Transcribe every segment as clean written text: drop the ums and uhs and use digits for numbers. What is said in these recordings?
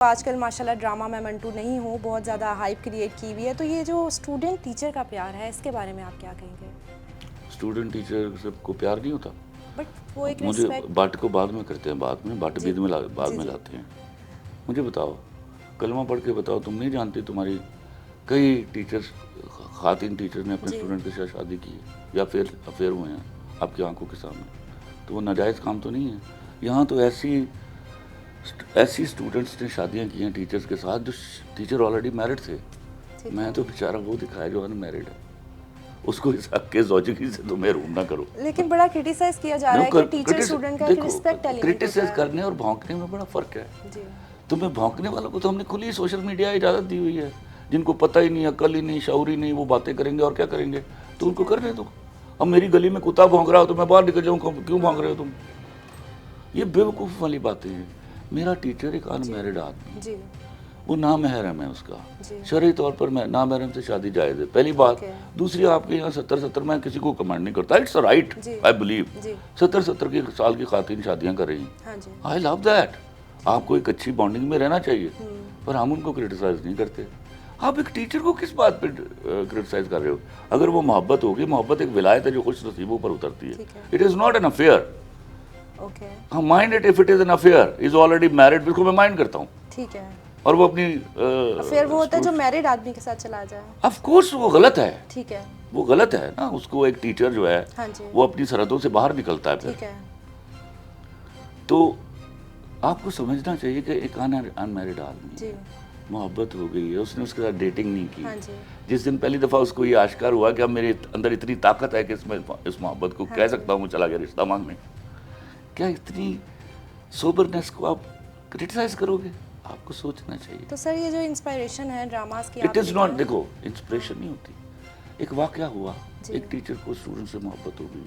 آج کل ماشاءاللہ ڈرامہ میں منٹو نہیں ہوں، بہت زیادہ ہائپ کریٹ کی ہوئی ہے، تو یہ جو اسٹوڈنٹ ٹیچر کا پیار ہے اس کے بارے میں آپ کیا کہیں گے؟ اسٹوڈنٹ ٹیچر سب کو پیار نہیں ہوتا. بٹ وہ ایک مجھے رسپیکٹ. بٹ کو بعد میں کرتے ہیں، بعد میں بٹ جی بعد جی میں جی لاتے ہیں. مجھے بتاؤ، کلمہ پڑھ کے بتاؤ، تم نہیں جانتی تمہاری کئی ٹیچرز، خواتین ٹیچر نے اپنے جی اسٹوڈنٹ کے ساتھ شادی کی ہے یا پھر افیئر ہوئے ہیں آپ کی آنکھوں کے سامنے. تو وہ ناجائز کام تو نہیں ہے. یہاں تو ایسی اسٹوڈنٹس نے شادیاں کی ہیں ٹیچرز کے ساتھ جو ٹیچر آلریڈی میرڈ تھے. ٹھیک میں ہے. تو بیچارہ وہ دکھایا جو ان میرڈ ہے، اس کو اس حق کے زوجگی سے تو محروم نہ کرو. لیکن بڑا کرٹیسائز کیا جا رہا ہے کہ ٹیچر اسٹوڈنٹ کا ایک دیکھو، رسپیکٹ ایلیمنٹ کرٹیسائز ہوتا ہے. کرنے اور بھونکنے میں بڑا فرق ہے. جی تمہیں بھونکنے والوں کو تو ہم نے کھلی سوشل میڈیا اجازت دی ہوئی ہے، جن کو پتہ ہی نہیں، عقل ہی نہیں، شعور ہی نہیں، وہ باتیں کریں گے اور کیا کریں گے، تو ان کو کرنے دو. اب میری گلی میں کتا بھونک رہا ہو تو میں باہر نکل جاؤں، کیوں بھونک رہے ہو تم؟ یہ بیوقوف والی باتیں ہیں. میرا ٹیچر ایک ان میرڈ آدمی، جی وہ نامحرم ہے، اس کا جی شرعی طور پر نامحرم سے شادی جائز ہے، پہلی بات. اوکے. دوسری، آپ کے یہاں 70 میں کسی کو کمانڈ نہیں کرتا، اٹس رائٹ، جی آئی بلیو. جی 70 سال کی خواتین شادیاں کر رہی ہیں، ہاں جی. آئی لو دیٹ. آپ کو ایک اچھی بانڈنگ میں رہنا چاہیے، پر ہم ان کو کرٹیسائز نہیں کرتے. آپ ایک ٹیچر کو کس بات پہ کرٹیسائز کر رہے ہو؟ اگر وہ محبت ہوگی، محبت ایک ولایت ہے جو خوش نصیبوں پر اترتی ہے. ٹھیک ہے. It is not an affair. Okay. ہاں، mind it if it is an affair, is already married, بالکل میں مائنڈ کرتا ہوں. ٹھیک ہے. اور وہ اپنی پھر وہ ہوتا ہے جو میرڈ آدمی کے ساتھ چلا جائے. آف کورس وہ غلط ہے. ٹھیک ہے. وہ غلط ہے نا. اس کو ایک ٹیچر جو ہے ہاں جی. وہ اپنی سرحدوں سے باہر نکلتا ہے پھر. ٹھیک ہے. تو آپ کو سمجھنا چاہیے کہ ایک ان میرڈ آدمی جی محبت ہو گئی ہے، اس نے اس کے ساتھ ڈیٹنگ نہیں کی. ہاں جی. جس دن پہلی دفعہ اس کو یہ آشکار ہوا کہ اب میرے اندر اتنی طاقت ہے کہ اس محبت کو کہہ سکتا ہوں، وہ چلا گیا رشتہ مانگنے. کیا اتنی سوبرنس کو آپ کرٹیسائز کرو گے؟ آپ کو سوچنا چاہیے. تو سر یہ جو انسپائریشن ہے ڈراماز کی، اٹ از ناٹ، دیکھو انسپریشن نہیں ہوتی. ایک واقعہ ہوا، ایک ٹیچر کو اسٹوڈنٹ سے محبت ہو گئی.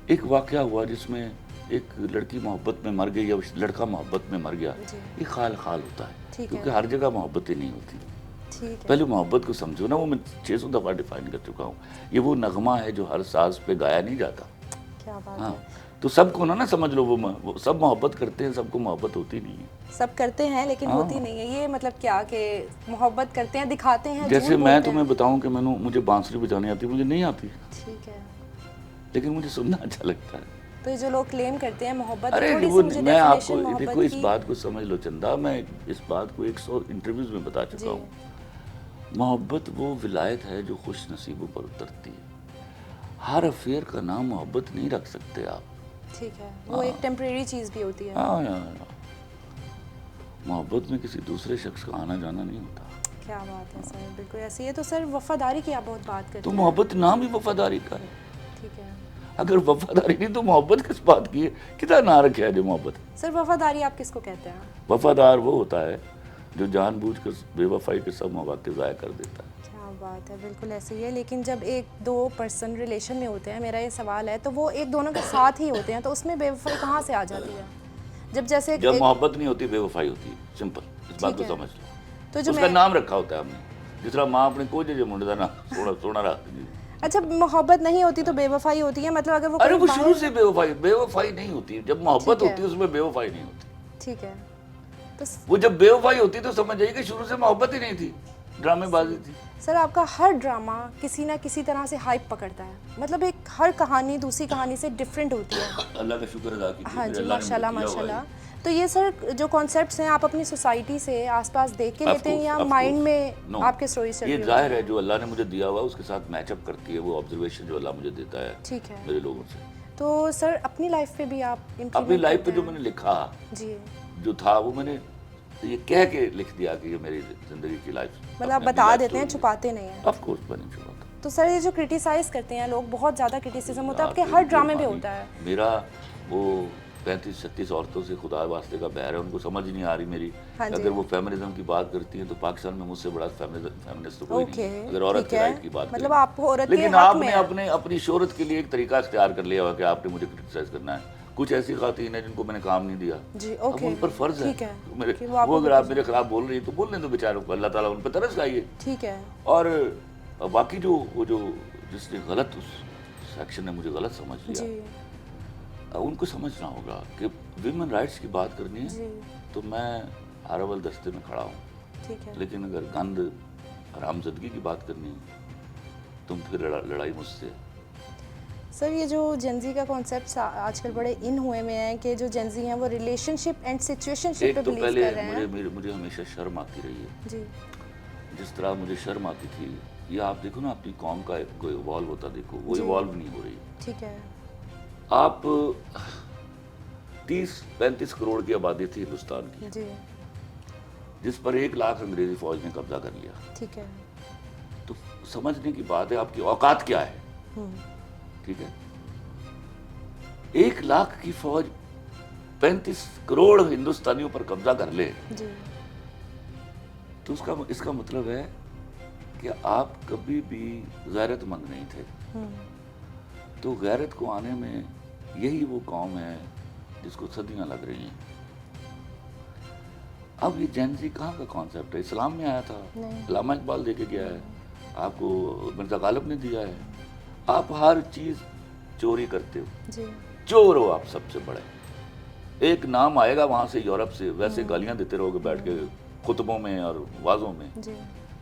ایک واقعہ ہوا جس میں ایک لڑکی محبت میں مر گئی یا لڑکا محبت میں مر گیا. یہ خال ہوتا ہے، کیونکہ ہر جگہ محبت ہی نہیں ہوتی. پہلے محبت کو سمجھو نا. وہ میں 600 دفعہ ڈیفائن کر چکا ہوں. یہ وہ نغمہ ہے جو ہر ساز پہ گایا نہیں جاتا. کیا بات ہاں، ہے. تو سب کو نہ سمجھ لو وہ سب محبت کرتے ہیں، سب کو محبت ہوتی نہیں ہے. سب کرتے ہیں لیکن ہوتی نہیں ہے. یہ مطلب کیا کہ محبت کرتے ہیں، دکھاتے ہیں. جیسے میں تمہیں بتاؤں کہ مجھے بانسری بجانے آتی، مجھے نہیں آتی. ٹھیک ہے. لیکن مجھے سننا اچھا لگتا ہے. تو یہ جو لوگ کلیم کرتے ہیں محبت، ارے تھوڑی سی مجھے میں آپ کو ڈیفینیشن دیکھو محبت اس کی. بات کو سمجھ لو چندہ، میں اس بات کو 100 انٹرویوز میں بتا چکا ہوں. محبت وہ ولایت ہے جو خوش نصیبوں پر اترتی ہے. ہر افیئر کا نام محبت نہیں رکھ سکتے آپ. ٹھیک ہے. وہ ایک ٹیمپریری چیز بھی ہوتی ہے. ہاں، محبت میں کسی دوسرے شخص کا آنا جانا نہیں ہوتا. کیا بات ہے سر، بالکل ایسی ہے. تو سر وفاداری کی آپ بہت بات کرتے ہیں. تو محبت نام ہی وفاداری کا ہے. ٹھیک ہے. اگر وفاداری نہیں تو محبت کس بات کی ہے؟ کتنا نام رکھا ہے جو محبت. سر وفاداری آپ کس کو کہتے ہیں؟ وفادار وہ ہوتا ہے جو جان بوجھ کر بے وفائی کے سب مواقع ضائع کر دیتا ہے. کیا بات ہے، بالکل ایسے ہی ہے. لیکن جب ایک دو پرسن ریلیشن میں ہوتے ہیں، میرا یہ سوال ہے، تو وہ ایک دونوں کے ساتھ ہی ہوتے ہیں، تو اس میں بے وفائی کہاں سے آ جاتی ہے؟ جب محبت نہیں ہوتی، بے وفائی ہوتی ہے. سمپل، اس بات کو سمجھ لو. تو اس کا نام رکھا ہوتا ہے ہم نے، جس طرح ماں اپنے کو جو منڈا نا سونا رکھتی ہے. اچھا، محبت نہیں ہوتی تو بے وفائی ہوتی ہے؟ مطلب اگر وہ ارے وہ شروع سے بے وفائی نہیں ہوتی. جب محبت ہوتی ہے اس میں بے وفائی نہیں ہوتی. ٹھیک ہے. وہ جب بے وفائی ہوتی تو سمجھ جائیے کہ شروع سے محبت ہی نہیں تھی، ڈرامے بازی تھی. سر آپ کا ہر ڈرامہ کسی نہ کسی طرح سے ہائپ پکڑتا ہے. مطلب ایک ہر کہانی دوسری کہانی سے ڈفرینٹ ہوتی ہے. اللہ کا شکر ادا کیجیے. ہاں جی، ماشاء اللہ ماشاء اللہ. تو یہ سر جو کانسیپٹس ہیں، آپ اپنی سوسائٹی سے آس پاس دیکھ کے لیتے ہیں یا مائنڈ میں آپ کے اسٹوریز چل رہی یہ ظاہر ہے جو اللہ نے مجھے دیا ہوا اس کے ساتھ میچ اپ کرتی ہے وہ آبزرویشن جو اللہ مجھے دیتا ہے. ٹھیک ہے. میرے لوگوں سے. تو سر اپنی لائف پہ بھی آپ اپنی لائف پہ جو میں نے لکھا جی جو تھا وہ میں نے یہ کہہ کے لکھ دیا کہ یہ میری زندگی کی لائف. مطلب آپ بتا دیتے ہیں، چھپاتے نہیں ہیں. آف کورس میں نہیں چھپاتا. تو سر یہ جو کرٹیسائز کرتے ہیں لوگ، بہت زیادہ کرٹیسزم ہوتا ہے آپ کے ہر ڈرامے میں ہوتا ہے. میرا وہ 35-36 عورتوں سے خدا واسطے کا بہر ہے، ان کو سمجھ نہیں آ رہی میری. اگر وہ فیمنزم کی بات کرتی ہیں تو پاکستان میں مجھ سے بڑا فیمنسٹ کوئی نہیں اگر عورت کے رائٹ کی بات کریں. مطلب آپ عورت کے لیکن حق آپ میں نے اپنی شہرت کے لیے ایک طریقہ اختیار کر لیا ہوا کہ آپ نے مجھے کرٹیسائز کرنا ہے. کچھ ایسی خواتین ہیں جن کو میں نے کام نہیں دیا، اب ان پر فرض ہے. وہ اگر آپ میرے خلاف بول رہی ہیں تو بولنے دو بیچاروں کو، اللہ تعالیٰ ان پہ ترس کھائیے. ٹھیک ہے. اور باقی جو جس نے غلط، اس سیکشن نے مجھے غلط سمجھ لیا، ان کو سمجھنا ہوگا کہ ویمن رائٹس کی بات کرنی ہے تو میں ہارول دستے میں کھڑا ہوں. ٹھیک ہے. لیکن اگر گند حرام زدگی کی بات کرنی ہے تم پھر لڑائی مجھ سے. سر یہ جو جنزی کا کانسیپٹس آج کل بڑے ان ہوئے میں ہیں کہ جو جنزی ہیں وہ ریلیشن شپ اینڈ سچویشن شپ ایک پہ تو بلیو پہلے کر رہے ہیں. مجھے ہمیشہ شرم آتی رہی ہے. جی جس طرح مجھے شرم آتی تھی، یہ آپ دیکھو نا اپنی قوم کا ایک کوئی ایوالو ہوتا دیکھو، وہ جی. ایوالو نہیں ہو رہی. ٹھیک ہے. آپ 30-35 کروڑ کی آبادی تھی ہندوستان کی، جی. جس پر 1 لاکھ انگریزی فوج نے قبضہ کر لیا. ٹھیک ہے. تو سمجھنے کی بات ہے آپ کی اوقات کیا ہے. ٹھیک ہے. 1 لاکھ کی فوج 35 کروڑ ہندوستانیوں پر قبضہ کر لے جی. تو اس کا مطلب ہے کہ آپ کبھی بھی غیرت مند نہیں تھے. تو غیرت کو آنے میں یہی وہ قوم ہے جس کو صدیاں لگ رہی ہیں. اب یہ جینزی کہاں کا کانسیپٹ ہے؟ اسلام میں آیا تھا، علامہ اقبال دے کے گیا ہے، آپ کو مرزا غالب نے دیا ہے. آپ ہر چیز چوری کرتے ہو. جی. چور ہو آپ سب سے بڑے. ایک نام آئے گا وہاں سے یورپ سے، ویسے گالیاں دیتے رہو گے بیٹھ کے خطبوں میں اور وعظوں میں. جی.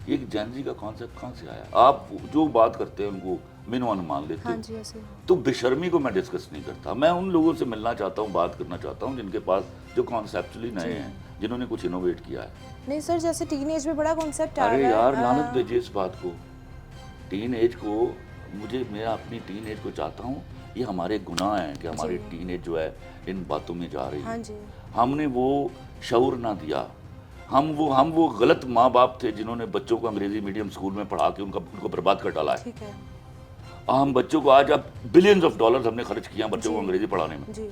یہ جینزی کا کانسیپٹ کہاں سے آیا؟ آپ جو بات کرتے ہیں ان کو منوان مان لیتے ہاں ہو. جی ایسے. تو بے شرمی کو میں ڈسکس نہیں کرتا. میں ان لوگوں سے ملنا چاہتا ہوں، بات کرنا چاہتا ہوں جن کے پاس جو کانسیپچلی نئے ہیں، جنہوں نے کچھ انوویٹ کیا ہے. نہیں سر جیسے ٹین ایج میں بڑا کانسیپٹ آ رہا ہے. ارے یار لعنت بھیجیے اس بات کو. ٹین ایج کو میں اپنی ٹین ایج کو چاہتا ہوں. یہ ہمارے گناہ ہیں کہ ہماری ٹین ایج جو ہے ان باتوں میں جا رہی ہے. ہاں جی. ہم نے وہ شعور نہ دیا. ہم وہ غلط ماں باپ تھے جنہوں نے بچوں کو انگریزی میڈیم اسکول میں پڑھا کے ان کو برباد کر ڈالا ہے. ٹھیک ہے. ہم بچوں کو آج اب بلینز آف ڈالرز ہم نے خرچ کیا بچوں کو انگریزی پڑھانے میں. جی.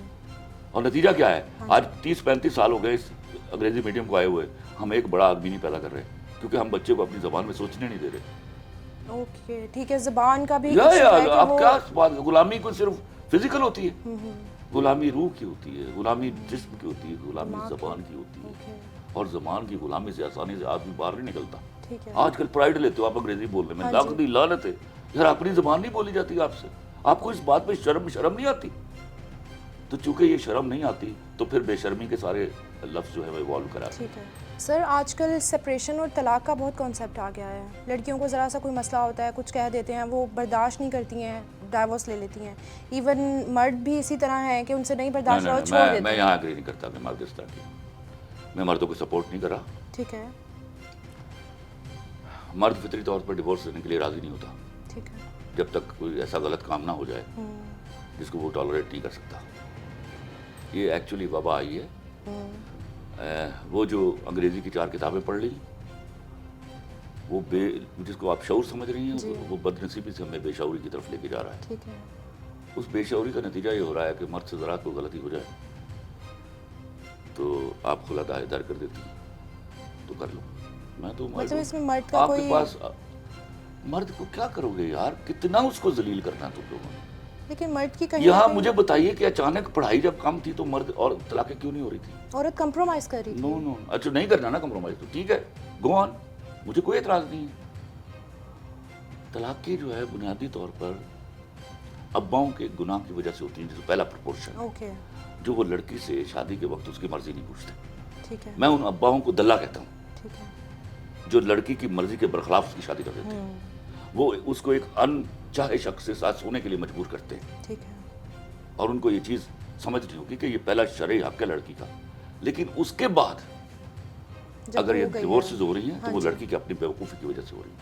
اور نتیجہ کیا ہے؟ آج 30-35 سال ہو گئے اس انگریزی میڈیم کو آئے ہوئے، ہم ایک بڑا آدمی نہیں پیدا کر رہے کیونکہ ہم بچے کو اپنی زبان میں سوچنے نہیں دے رہے. اوکے ٹھیک ہے. زبان کا بھی اب کیا بات، غلامی کو صرف فزیکل ہوتی ہے؟ غلامی روح کی ہوتی ہے، غلامی جسم کی ہوتی ہے، غلامی زبان کی ہوتی ہے. اور زبان کی غلامی سے آسانی سے آدمی باہر نہیں نکلتا. آج کل پرائڈ لیتے ہو آپ انگریزی بولنے میں، لاکھ دی لعنت ہے. یار اپنی زبان نہیں بولی جاتی آپ سے؟ آپ کو اس بات پہ شرم نہیں آتی؟ تو چونکہ یہ شرم نہیں آتی تو پھر بے شرمی کے سارے لفظ جو ہے وہ ایوالو کرا. ٹھیک ہے. سر آج کل سپریشن اور طلاق کا بہت کانسیپٹ آ گیا ہے. لڑکیوں کو ذرا سا کوئی مسئلہ ہوتا ہے، کچھ کہہ دیتے ہیں، وہ برداشت نہیں کرتی ہیں، ڈائیورس لے لیتی ہیں. ایون مرد بھی اسی طرح ہیں کہ ان سے نہیں برداشت ہو چھوڑ دیتے ہیں. میں یہاں اگری نہیں کرتا کہ مرد اس طرح کی. میں مردوں کو سپورٹ نہیں کر رہا. ٹھیک ہے. مرد فطری طور پر ڈیورس لینے کے لیے راضی نہیں ہوتا. ٹھیک ہے. جب تک کوئی ایسا غلط کام نہ ہو جائے جس کو وہ ٹالریٹ نہیں کر سکتا. یہ ایکچولی وبا آئی ہے. وہ جو انگریزی کی 4 کتابیں پڑھ لی، وہ جس کو آپ شعور سمجھ رہی ہیں، وہ بد نصیبی سے ہمیں بے شعوری کی طرف لے کے جا رہا ہے. ٹھیک ہے. اس بے شعوری کا نتیجہ یہ ہو رہا ہے کہ مرد سے ذرا کوئی غلطی ہو جائے تو آپ خلا دار کر دیتی ہیں تو کر لو. میں تو مطلب اس میں مرد کا آپ کے کوئی پاس مرد کو کیا کرو گے یار؟ کتنا اس کو ذلیل کرنا تم لوگوں نے. لیکن مرد کی کہیں یہاں مجھے بتائیے کہ اچانک پڑھائی جب کم تھی تو مرد اور طلاقیں کیوں نہیں ہو رہی تھی؟ عورت کمپرومائز کر رہی تھی. نو اچھا نہیں کرنا نا کمپرومائز تو ٹھیک ہے، گو آن، مجھے کوئی اعتراض نہیں ہے. طلاقیں جو ہے بنیادی طور پر اباؤں کے گناہ کی وجہ سے ہوتی ہیں، جس پہلا پرپورشن اوکے جو وہ لڑکی سے شادی کے وقت اس کی مرضی نہیں پوچھتے. ٹھیک ہے. میں ان اباؤں کو دلہ کہتا ہوں ٹھیک ہے. جو لڑکی کی مرضی کے برخلاف اس کی شادی کر دیتے ہیں. وہ اس کو ایک ان چاہے شخص سے ساتھ سونے کے لیے مجبور کرتے ہیں. ٹھیک ہے. اور ان کو یہ چیز سمجھ نہیں ہوگی کہ یہ پہلا شرعی حق ہے لڑکی کا. لیکن اس کے بعد اگر یہ ڈیورسز ہو رہی ہیں تو وہ لڑکی کی اپنی بیوقوفی کی وجہ سے ہو رہی ہیں.